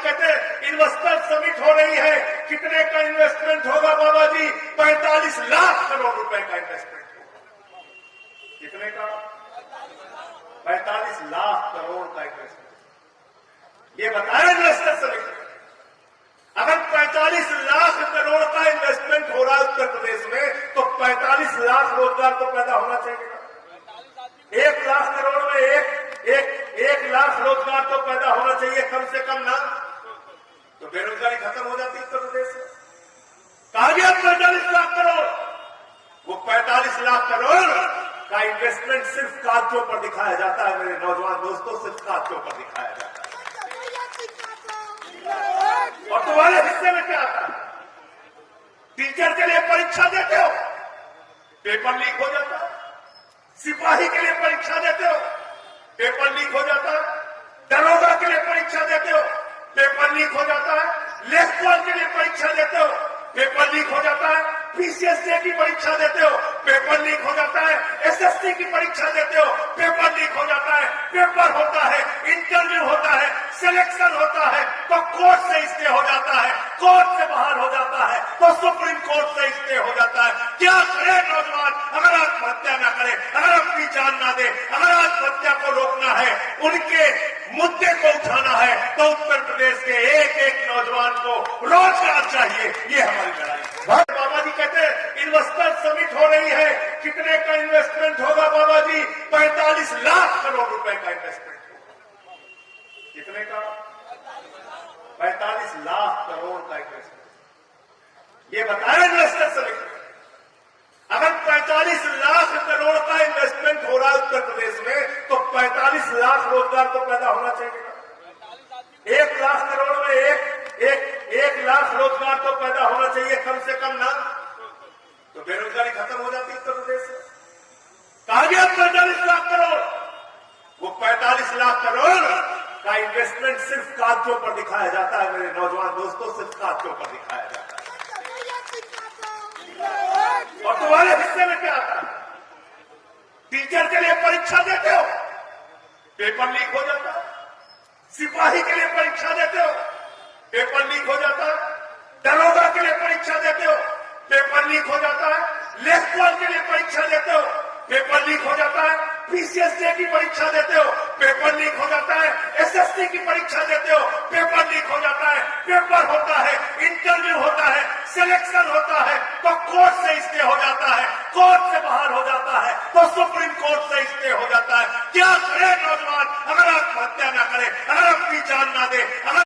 कहते हैं investor summit हो रही है, कितने का इन्वेस्टमेंट होगा बाबा जी? 45 लाख करोड़ रुपए का इन्वेस्टमेंट होगा। कितने का? 45 लाख करोड़ का इन्वेस्टमेंट। ये बताया इन्वेस्टर समिट में। अगर 45 लाख करोड़ का इन्वेस्टमेंट हो रहा है उत्तर प्रदेश में, तो 45 लाख रोजगार तो पैदा होना चाहिए। 1 लाख करोड़ में एक लाख रोजगार तो पैदा होना चाहिए कम से कम ना, तो बेरोजगारी खत्म हो जाती है उत्तर प्रदेश में। कहा गया 45 लाख करोड़, वो 45 लाख करोड़ का इन्वेस्टमेंट सिर्फ कागजों पर दिखाया जाता है मेरे नौजवान दोस्तों, सिर्फ कागजों पर दिखाया जाता है। और तुम्हारे हिस्से में क्या आता है? टीचर के लिए परीक्षा देते हो, पेपर लीक हो जाता है। सिपाही के लिए परीक्षा देते हो, पेपर लीक हो जाता है। दरोगा के लिए परीक्षा देते हो, पेपर लीक हो जाता है। लेखपाल के लिए परीक्षा देते हो, पेपर लीक हो जाता है। पीसीएसए की परीक्षा देते हो, पेपर लीक हो जाता है। एसएससी की परीक्षा देते हो, पेपर लीक हो जाता है। पेपर होता है, इंटरव्यू होता है, सिलेक्शन होता है, तो कोर्ट से स्टे हो जाता है, कोर्ट से बाहर हो जाता है, तो सुप्रीम कोर्ट से स्टे हो जाता है। क्या करे नौजवान? अगर आत्महत्या ना करे, अगर अपनी जान ना दे, अगर आत्महत्या को रोकना है, उनके मुद्दे को उठाना है, तो उत्तर प्रदेश के एक एक नौजवान को रोजगार चाहिए। ये हमारी लड़ाई है। बाबा जी कहते हैं इन्वेस्टर समिट हो रही है, कितने का इन्वेस्टमेंट होगा बाबा जी? 45 लाख करोड़ रुपए का इन्वेस्टमेंट होगा। कितने का? 45 लाख करोड़ का इन्वेस्टमेंट। ये बताया इन्वेस्टर समिट में। अगर 45 लाख करोड़ का इन्वेस्टमेंट हो रहा है उत्तर प्रदेश में, तो 45 लाख रोजगार तो पैदा होना चाहिए। 1 लाख करोड़ में एक लाख रोजगार तो पैदा होना चाहिए कम से कम ना, तो बेरोजगारी खत्म हो जाती है उत्तर प्रदेश में। कहा गया 45 लाख करोड़, वो 45 लाख करोड़ का इन्वेस्टमेंट सिर्फ कागजों पर दिखाया जाता है मेरे नौजवान दोस्तों, सिर्फ कागजों पर दिखाया जाता है। और तुम्हारे हिस्से में क्या आता है? टीचर के लिए परीक्षा देते हो, पेपर लीक हो जाता है। सिपाही के लिए परीक्षा देते हो, पेपर लीक हो जाता है। दरोगा के लिए परीक्षा देते हो, पेपर लीक हो जाता है। लेखपाल के लिए परीक्षा देते हो, पेपर लीक हो जाता है। पीसीएसए की परीक्षा देते हो, पेपर लीक हो जाता है। एसएससी की परीक्षा देते हो, पेपर लीक हो जाता है। पेपर होता है, इंटरव्यू होता है, सिलेक्शन होता है, तो कोर्ट से स्टे हो जाता है, कोर्ट से बाहर हो जाता है, तो सुप्रीम कोर्ट से स्टे हो जाता है। क्या करे नौजवान? अगर आत्महत्या ना करे, अगर अपनी जान ना दे, अगर